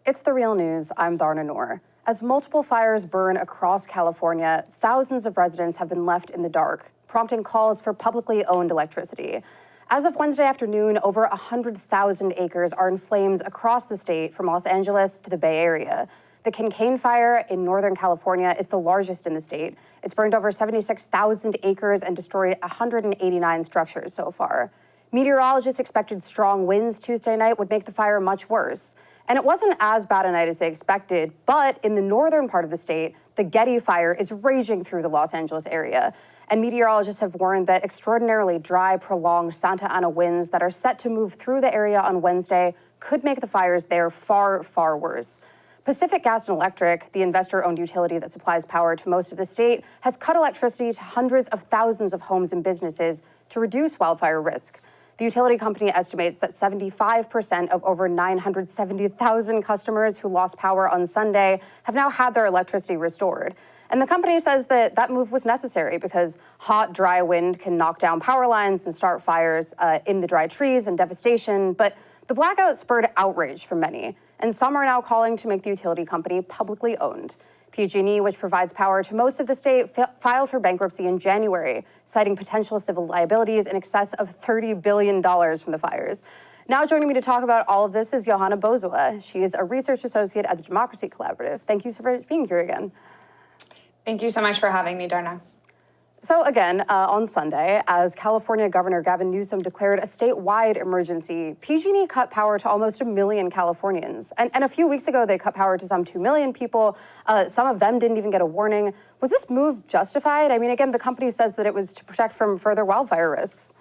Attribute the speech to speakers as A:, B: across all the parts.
A: It's The Real News. I'm Dharna Noor. As multiple fires burn across California, thousands of residents have been left in the dark, prompting calls for publicly owned electricity. As of Wednesday afternoon, over 100,000 acres are in flames across the state, from Los Angeles to the Bay Area. The Kincade fire in Northern California is the largest in the state. It's burned over 76,000 acres and destroyed 189 structures so far. Meteorologists expected strong winds Tuesday night would make the fire much worse. And it wasn't as bad a night as they expected, but in the northern part of the state, the Getty fire is raging through the Los Angeles area. And meteorologists have warned that extraordinarily dry, prolonged Santa Ana winds that are set to move through the area on Wednesday could make the fires there far, far worse. Pacific Gas and Electric, the investor-owned utility that supplies power to most of the state, has cut electricity to hundreds of thousands of homes and businesses to reduce wildfire risk. The utility company estimates that 75% of over 970,000 customers who lost power on Sunday have now had their electricity restored. And the company says that that move was necessary because hot, dry wind can knock down power lines and start fires in the dry trees and devastation. But the blackout spurred outrage from many, and some are now calling to make the utility company publicly owned. PG&E, which provides power to most of the state, filed for bankruptcy in January, citing potential civil liabilities in excess of $30 billion from the fires. Now joining me to talk about all of this is Johanna Bozuwa. She is a research associate at the Democracy Collaborative. Thank you for being here again.
B: Thank you so much for having me, Darna.
A: So again, on Sunday, as California Governor Gavin Newsom declared a statewide emergency, PG&E cut power to almost 1 million Californians. And a few weeks ago, they cut power to some 2 million people. Some of them didn't even get a warning. Was this move justified? I mean, again, the company says that it was to protect from further wildfire risks.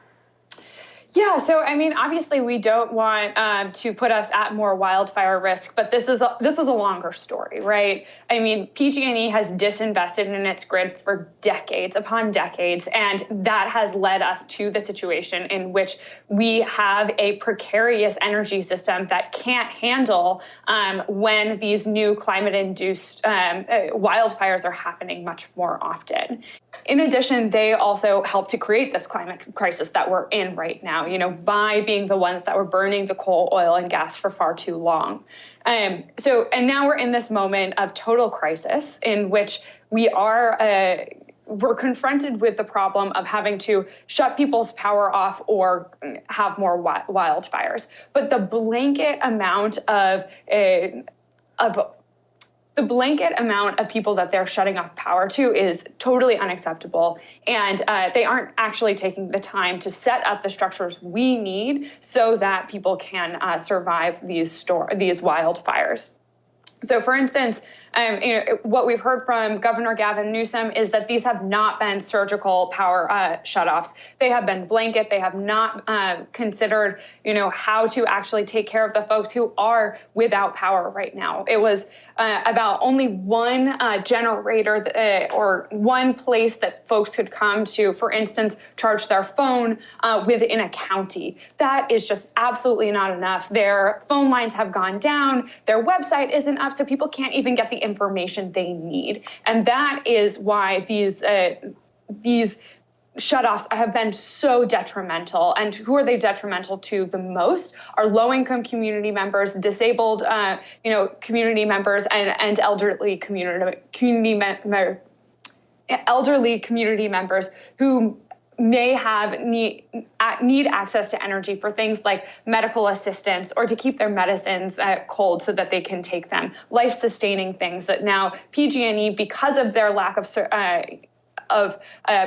B: Yeah, so I mean, obviously we don't want to put us at more wildfire risk, but this is a longer story, right? I mean, PG&E has disinvested in its grid for decades upon decades, and that has led us to the situation in which we have a precarious energy system that can't handle when these new climate-induced wildfires are happening much more often. In addition, they also helped to create this climate crisis that we're in right now, by being the ones that were burning the coal, oil, and gas for far too long. And now we're in this moment of total crisis in which we're confronted with the problem of having to shut people's power off or have more wildfires. But the blanket amount of people that they're shutting off power to is totally unacceptable. And they aren't actually taking the time to set up the structures we need so that people can survive these wildfires. So, for instance, what we've heard from Governor Gavin Newsom is that these have not been surgical power shutoffs. They have been blanket. They have not considered, how to actually take care of the folks who are without power right now. It was about only one generator or one place that folks could come to, for instance, charge their phone within a county. That is just absolutely not enough. Their phone lines have gone down. Their website isn't up, so people can't even get the information they need. And that is why these shutoffs have been so detrimental. And who are they detrimental to the most are low-income community members, disabled, community members, and elderly community members who may need access to energy for things like medical assistance or to keep their medicines cold so that they can take them, life-sustaining things that now PG&E, because of their lack of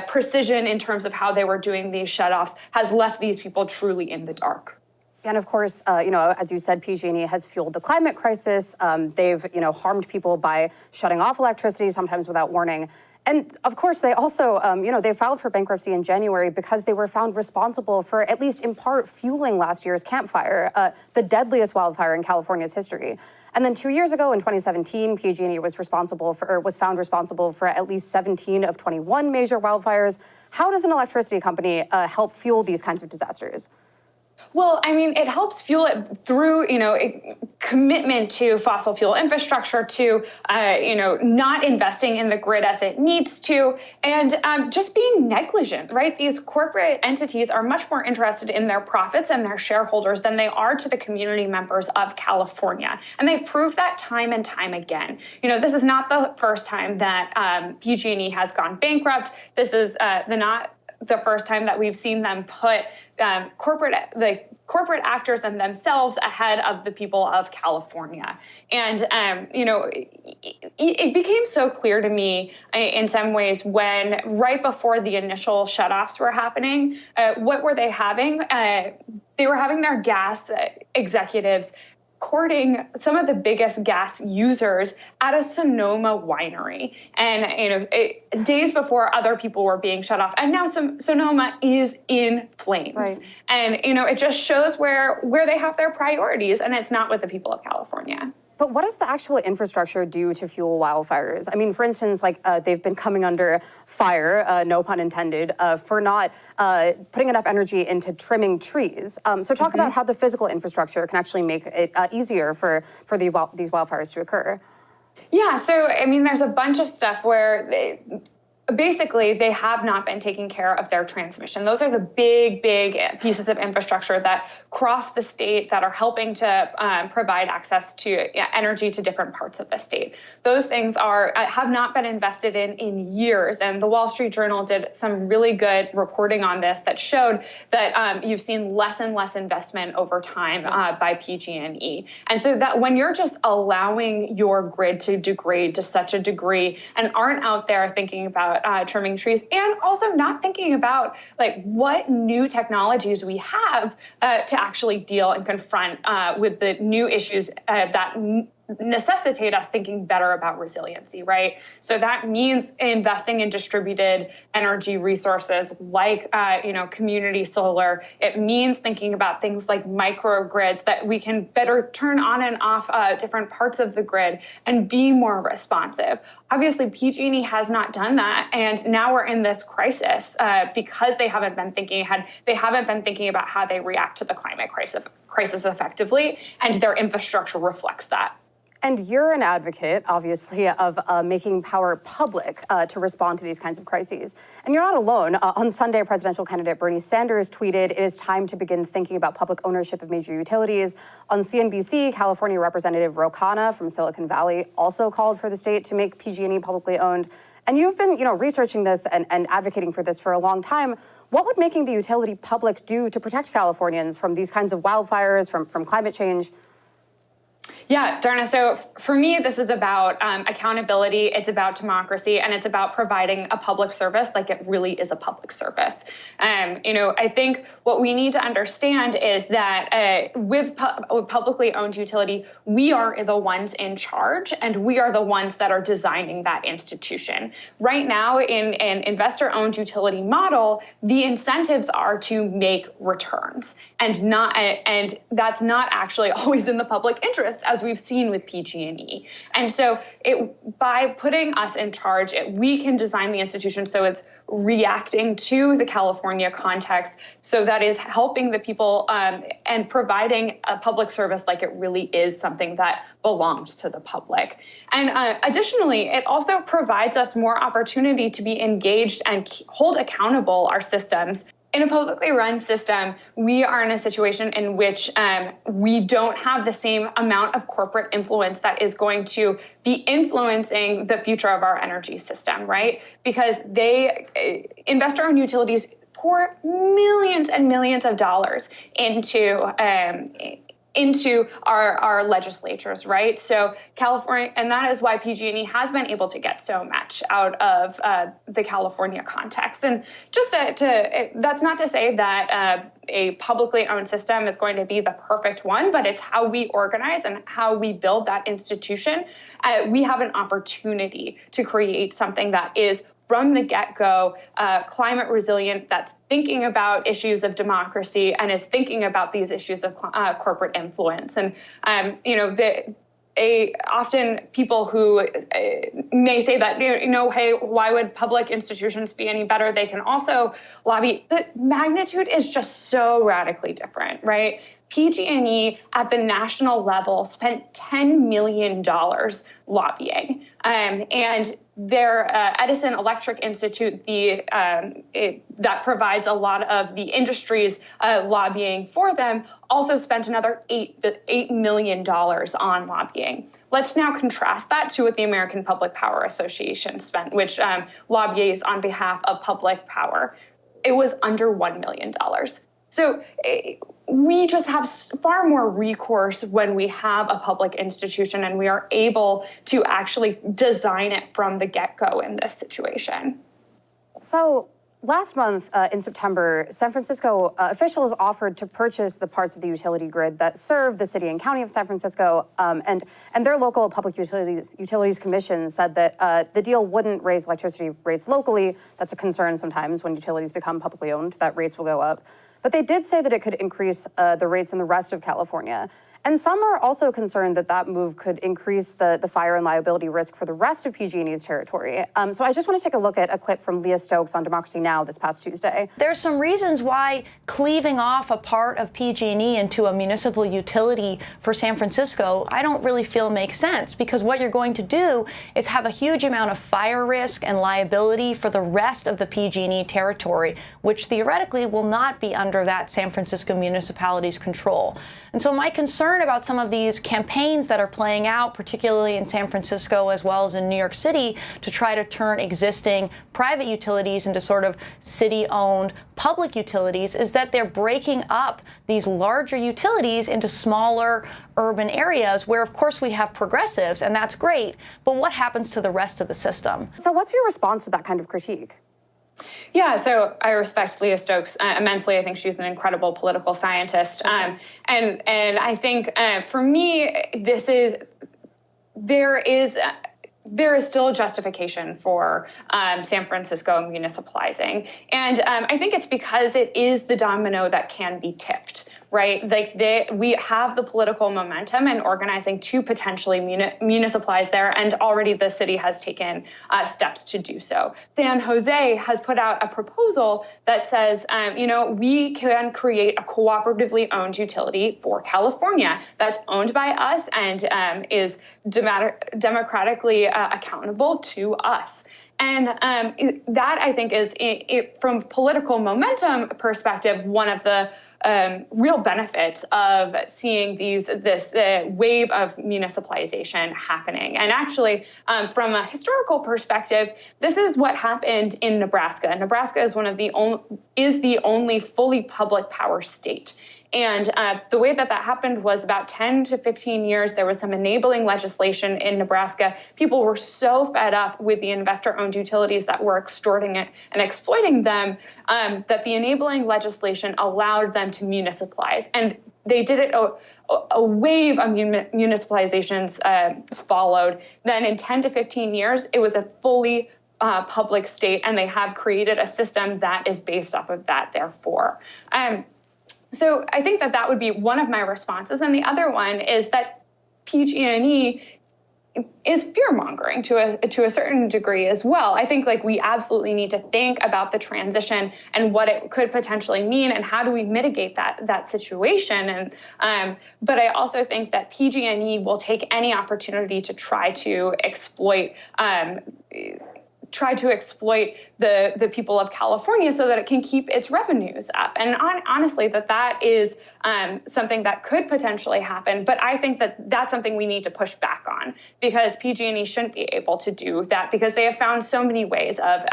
B: precision in terms of how they were doing these shutoffs, has left these people truly in the dark.
A: And of course, as you said, PG&E has fueled the climate crisis. They've, harmed people by shutting off electricity, sometimes without warning. And of course, they also, they filed for bankruptcy in January because they were found responsible for, at least in part, fueling last year's Camp Fire, the deadliest wildfire in California's history. And then 2 years ago, in 2017, PG&E was found responsible for at least 17 of 21 major wildfires. How does an electricity company help fuel these kinds of disasters?
B: Well, I mean, it helps fuel it through, a commitment to fossil fuel infrastructure, to, not investing in the grid as it needs to, and just being negligent, right? These corporate entities are much more interested in their profits and their shareholders than they are to the community members of California. And they've proved that time and time again. This is not the first time that PG&E has gone bankrupt. This is not the first time that we've seen them put corporate actors and themselves ahead of the people of California. And, it became so clear to me in some ways when right before the initial shutoffs were happening, what were they having? They were having their gas executives courting some of the biggest gas users at a Sonoma winery, and days before other people were being shut off, and now Sonoma is in flames. Right. And it just shows where they have their priorities, and it's not with the people of California.
A: But what does the actual infrastructure do to fuel wildfires? I mean, for instance, they've been coming under fire, no pun intended, for not putting enough energy into trimming trees. So talk about how the physical infrastructure can actually make it easier for these wildfires to occur.
B: Yeah, so I mean, there's a bunch of stuff where basically they have not been taking care of their transmission. Those are the big pieces of infrastructure that cross the state that are helping to provide access to energy to different parts of the state. Those things have not been invested in years. And the Wall Street Journal did some really good reporting on this that showed that you've seen less and less investment over time by PG&E. And so that when you're just allowing your grid to degrade to such a degree and aren't out there thinking about trimming trees, and also not thinking about what new technologies we have to actually deal and confront with the new issues that necessitate us thinking better about resiliency, right? So that means investing in distributed energy resources like, community solar. It means thinking about things like microgrids that we can better turn on and off different parts of the grid and be more responsive. Obviously, PG&E has not done that, and now we're in this crisis because they haven't been thinking ahead. They haven't been thinking about how they react to the climate crisis effectively, and their infrastructure reflects that.
A: And you're an advocate, obviously, of making power public to respond to these kinds of crises. And you're not alone. On Sunday, presidential candidate Bernie Sanders tweeted, "It is time to begin thinking about public ownership of major utilities." On CNBC, California Representative Ro Khanna from Silicon Valley also called for the state to make PG&E publicly owned. And you've been, researching this and advocating for this for a long time. What would making the utility public do to protect Californians from these kinds of wildfires, from climate change?
B: Yeah, Darna. So for me, this is about accountability. It's about democracy, and it's about providing a public service like it really is a public service. I think what we need to understand is that with publicly owned utility, we are the ones in charge, and we are the ones that are designing that institution. Right now, in an investor-owned utility model, the incentives are to make returns, and that's not actually always in the public interest, as we've seen with PG&E. And so by putting us in charge, we can design the institution so it's reacting to the California context, so that is helping the people and providing a public service like it really is something that belongs to the public. And additionally, it also provides us more opportunity to be engaged and hold accountable our systems. In a publicly run system, we are in a situation in which we don't have the same amount of corporate influence that is going to be influencing the future of our energy system, right? Because investor-owned utilities pour millions and millions of dollars into our legislatures, right? So California, and that is why PG&E has been able to get so much out of the California context. And just that's not to say that a publicly owned system is going to be the perfect one, but it's how we organize and how we build that institution. We have an opportunity to create something that is from the get-go, climate resilient, that's thinking about issues of democracy and is thinking about these issues of corporate influence. And, often people who may say that, hey, why would public institutions be any better? They can also lobby. The magnitude is just so radically different, right? PG&E at the national level spent $10 million lobbying. And their Edison Electric Institute, that provides a lot of the industry's lobbying for them, also spent another $8 million on lobbying. Let's now contrast that to what the American Public Power Association spent, which lobbies on behalf of public power. It was under $1 million. So we just have far more recourse when we have a public institution and we are able to actually design it from the get-go in this situation.
A: So last month in September, San Francisco officials offered to purchase the parts of the utility grid that serve the city and county of San Francisco, and their local public utilities commission said that the deal wouldn't raise electricity rates locally. That's a concern sometimes when utilities become publicly owned, that rates will go up. But they did say that it could increase the rates in the rest of California. And some are also concerned that that move could increase the fire and liability risk for the rest of PG&E's territory. So I just want to take a look at a clip from Leah Stokes on Democracy Now! This past Tuesday.
C: There's some reasons why cleaving off a part of PG&E into a municipal utility for San Francisco, I don't really feel makes sense, because what you're going to do is have a huge amount of fire risk and liability for the rest of the PG&E territory, which theoretically will not be under that San Francisco municipality's control. And so my concern about some of these campaigns that are playing out, particularly in San Francisco as well as in New York City, to try to turn existing private utilities into sort of city-owned public utilities, is that they're breaking up these larger utilities into smaller urban areas where, of course, we have progressives, and that's great, but what happens to the rest of the system?
A: So what's your response to that kind of critique?
B: Yeah, so I respect Leah Stokes immensely. I think she's an incredible political scientist. And I think for me, there is still a justification for San Francisco municipalizing. And I think it's because it is the domino that can be tipped. Right? We have the political momentum and organizing to potentially municipalize there, and already the city has taken steps to do so. San Jose has put out a proposal that says, we can create a cooperatively owned utility for California that's owned by us and is democratically accountable to us. And that, I think, is, from political momentum perspective, one of the real benefits of seeing this wave of municipalization happening. And actually, from a historical perspective, this is what happened in Nebraska. Nebraska is the only fully public power state. And the way that happened was about 10 to 15 years. There was some enabling legislation in Nebraska. People were so fed up with the investor-owned utilities that were extorting it and exploiting them that the enabling legislation allowed them to municipalize. And they did it. A wave of municipalizations followed. Then in 10 to 15 years, it was a fully public state, and they have created a system that is based off of that, therefore. So I think that would be one of my responses. And the other one is that PG&E is fear-mongering to a certain degree as well. I think we absolutely need to think about the transition and what it could potentially mean and how do we mitigate that situation. And but I also think that PG&E will take any opportunity to try to exploit the people of California so that it can keep its revenues up. And honestly, that is something that could potentially happen. But I think that's something we need to push back on, because PG&E shouldn't be able to do that, because they have found so many ways of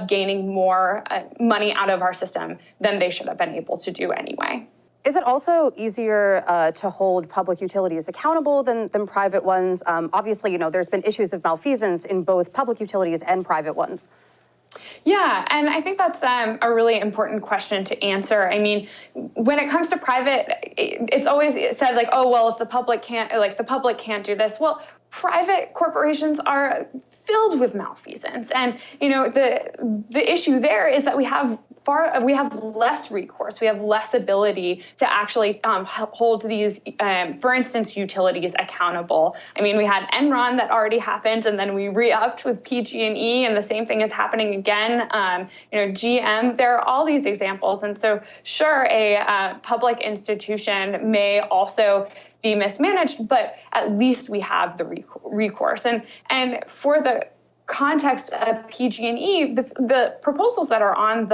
B: gaining more money out of our system than they should have been able to do anyway.
A: Is it also easier to hold public utilities accountable than private ones? Obviously, there's been issues of malfeasance in both public utilities and private ones.
B: Yeah, and I think that's a really important question to answer. I mean, when it comes to private, it's always said if the public can't do this. Well, private corporations are filled with malfeasance, and the issue there is that we have we have less recourse. We have less ability to actually hold these, for instance, utilities accountable. I mean, we had Enron that already happened, and then we re-upped with PG&E, and the same thing is happening again. GM. There are all these examples, and so sure, a public institution may also be mismanaged, but at least we have the recourse. And for the context of PG&E, the proposals that are on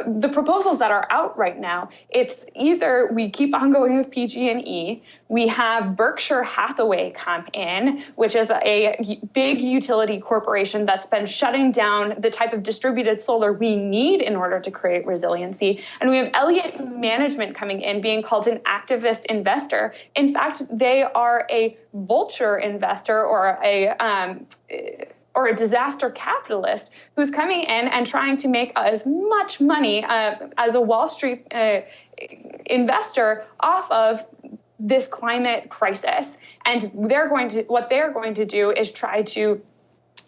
B: the proposals that are out right now, it's either we keep on going with PG&E, we have Berkshire Hathaway come in, which is a big utility corporation that's been shutting down the type of distributed solar we need in order to create resiliency. And we have Elliott Management coming in, being called an activist investor. In fact, they are a vulture investor or a disaster capitalist who's coming in and trying to make as much money as a Wall Street investor off of this climate crisis. And what they're going to do is try to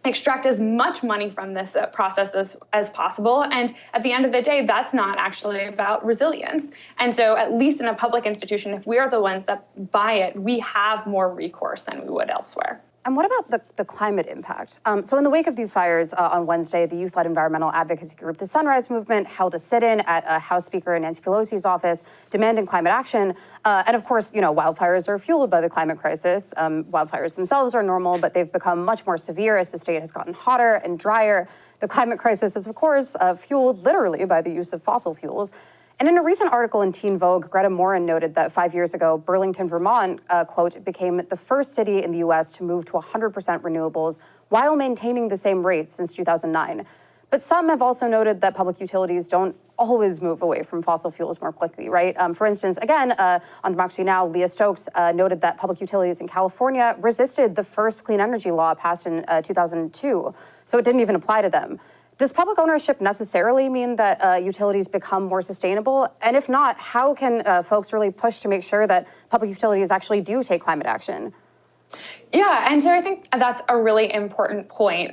B: extract as much money from this process as possible. And at the end of the day, that's not actually about resilience. And so at least in a public institution, if we are the ones that buy it, we have more recourse than we would elsewhere.
A: And what about the climate impact? So in the wake of these fires on Wednesday, the youth-led environmental advocacy group, the Sunrise Movement, held a sit-in at House Speaker Nancy Pelosi's office demanding climate action. And of course, wildfires are fueled by the climate crisis. Wildfires themselves are normal, but they've become much more severe as the state has gotten hotter and drier. The climate crisis is, of course, fueled literally by the use of fossil fuels. And in a recent article in Teen Vogue, Greta Morin noted that 5 years ago, Burlington, Vermont, quote, became the first city in the U.S. to move to 100% renewables while maintaining the same rates since 2009. But some have also noted that public utilities don't always move away from fossil fuels more quickly, right? For instance, again, on Democracy Now!, Leah Stokes noted that public utilities in California resisted the first clean energy law passed in 2002, so it didn't even apply to them. Does public ownership necessarily mean that utilities become more sustainable? And if not, how can folks really push to make sure that public utilities actually do take climate action?
B: Yeah, and so I think that's a really important point.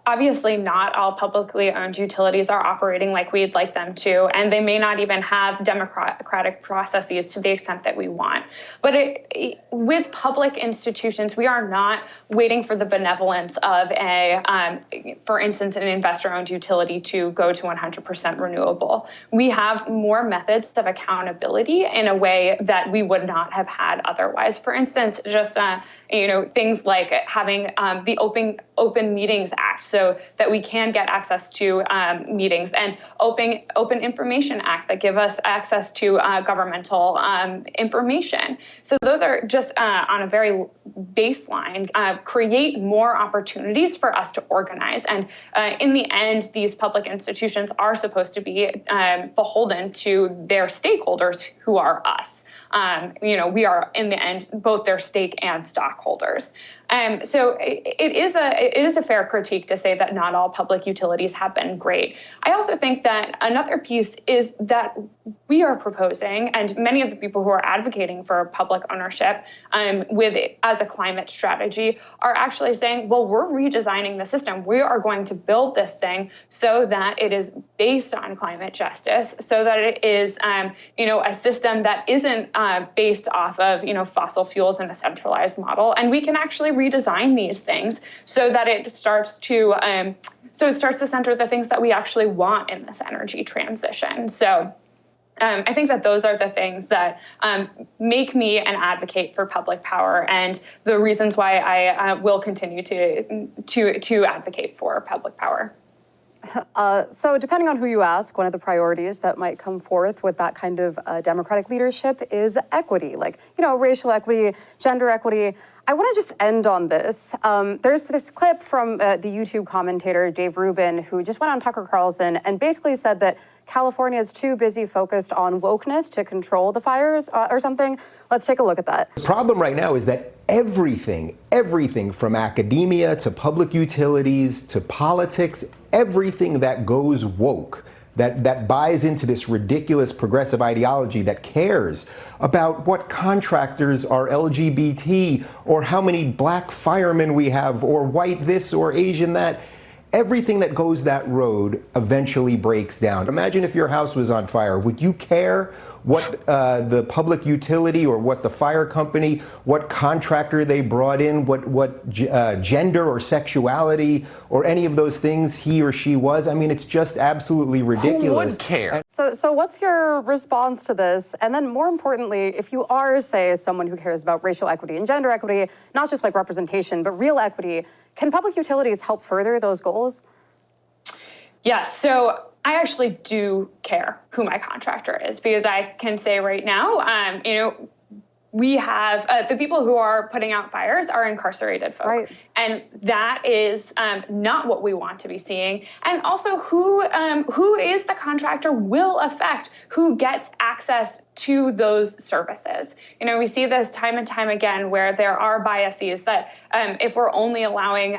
B: Obviously, not all publicly owned utilities are operating like we'd like them to, and they may not even have democratic processes to the extent that we want. But with public institutions, we are not waiting for the benevolence of for instance, an investor-owned utility to go to 100% renewable. We have more methods of accountability in a way that we would not have had otherwise. For instance, just things like having the Open Meetings Act, so that we can get access to meetings, and Open Information Act that give us access to governmental information. So those are just on a very baseline, create more opportunities for us to organize. And in the end, these public institutions are supposed to be beholden to their stakeholders, who are us. We are in the end both their stake and stockholders. So it is a fair critique to say that not all public utilities have been great. I also think that another piece is that we are proposing, and many of the people who are advocating for public ownership as a climate strategy are actually saying, well, we're redesigning the system. We are going to build this thing so that it is based on climate justice, so that it is a system that isn't based off of fossil fuels in a centralized model, and we can actually redesign these things so that it starts to center the things that we actually want in this energy transition. So I think that those are the things that make me an advocate for public power, and the reasons why I will continue to advocate for public power.
A: So depending on who you ask, one of the priorities that might come forth with that kind of democratic leadership is equity, like, racial equity, gender equity. I want to just end on this. There's this clip from the YouTube commentator Dave Rubin, who just went on Tucker Carlson and basically said that California is too busy focused on wokeness to control the fires or something. Let's take a look at that.
D: The problem right now is that everything from academia to public utilities to politics, everything that goes woke, that buys into this ridiculous progressive ideology, that cares about what contractors are LGBT or how many black firemen we have or white this or Asian that, everything that goes that road eventually breaks down. Imagine if your house was on fire. Would you care what the public utility or what the fire company, what contractor they brought in, what gender or sexuality or any of those things he or she was? I mean, it's just absolutely ridiculous.
E: Who would care?
A: So what's your response to this? And then more importantly, if you are, say, someone who cares about racial equity and gender equity, not just like representation, but real equity, can public utilities help further those goals?
B: Yes. So I actually do care who my contractor is, because I can say right now, we have the people who are putting out fires are incarcerated folk.
A: Right.
B: And that is not what we want to be seeing. And also who is the contractor will affect who gets access to those services. We see this time and time again where there are biases that if we're only allowing,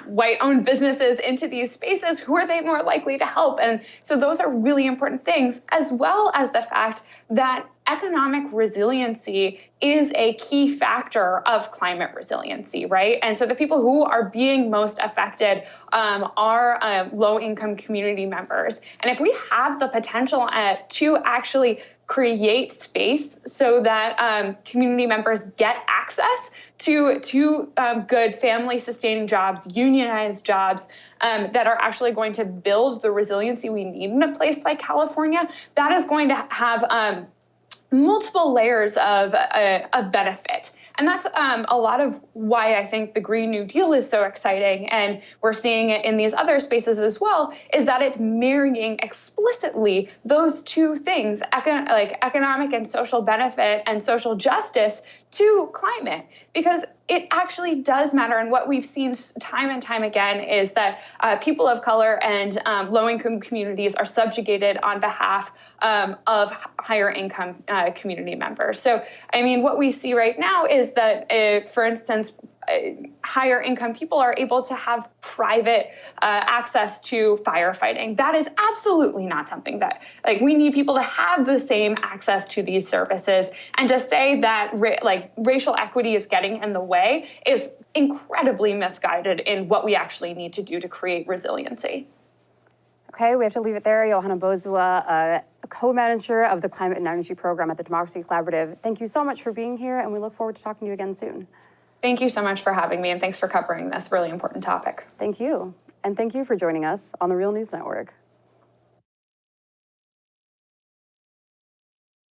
B: white-owned businesses into these spaces, who are they more likely to help? And so those are really important things, as well as the fact that economic resiliency is a key factor of climate resiliency, right? And so the people who are being most affected are low-income community members. And if we have the potential to actually create space so that community members get access to good family-sustaining jobs, unionized jobs that are actually going to build the resiliency we need in a place like California, that is going to have multiple layers of benefit. And that's a lot of why I think the Green New Deal is so exciting, and we're seeing it in these other spaces as well, is that it's marrying explicitly those two things, like economic and social benefit and social justice, to climate, because it actually does matter. And what we've seen time and time again is that people of color and low-income communities are subjugated on behalf of higher income community members. So, I mean, what we see right now is that, for instance, higher income people are able to have private access to firefighting. That is absolutely not something that, we need people to have the same access to these services. And to say that racial equity is getting in the way is incredibly misguided in what we actually need to do to create resiliency.
A: Okay, we have to leave it there. Johanna Bozuwa, a co-manager of the Climate and Energy Program at the Democracy Collaborative. Thank you so much for being here, and we look forward to talking to you again soon.
B: Thank you so much for having me, and thanks for covering this really important topic.
A: Thank you. And thank you for joining us on the Real News Network.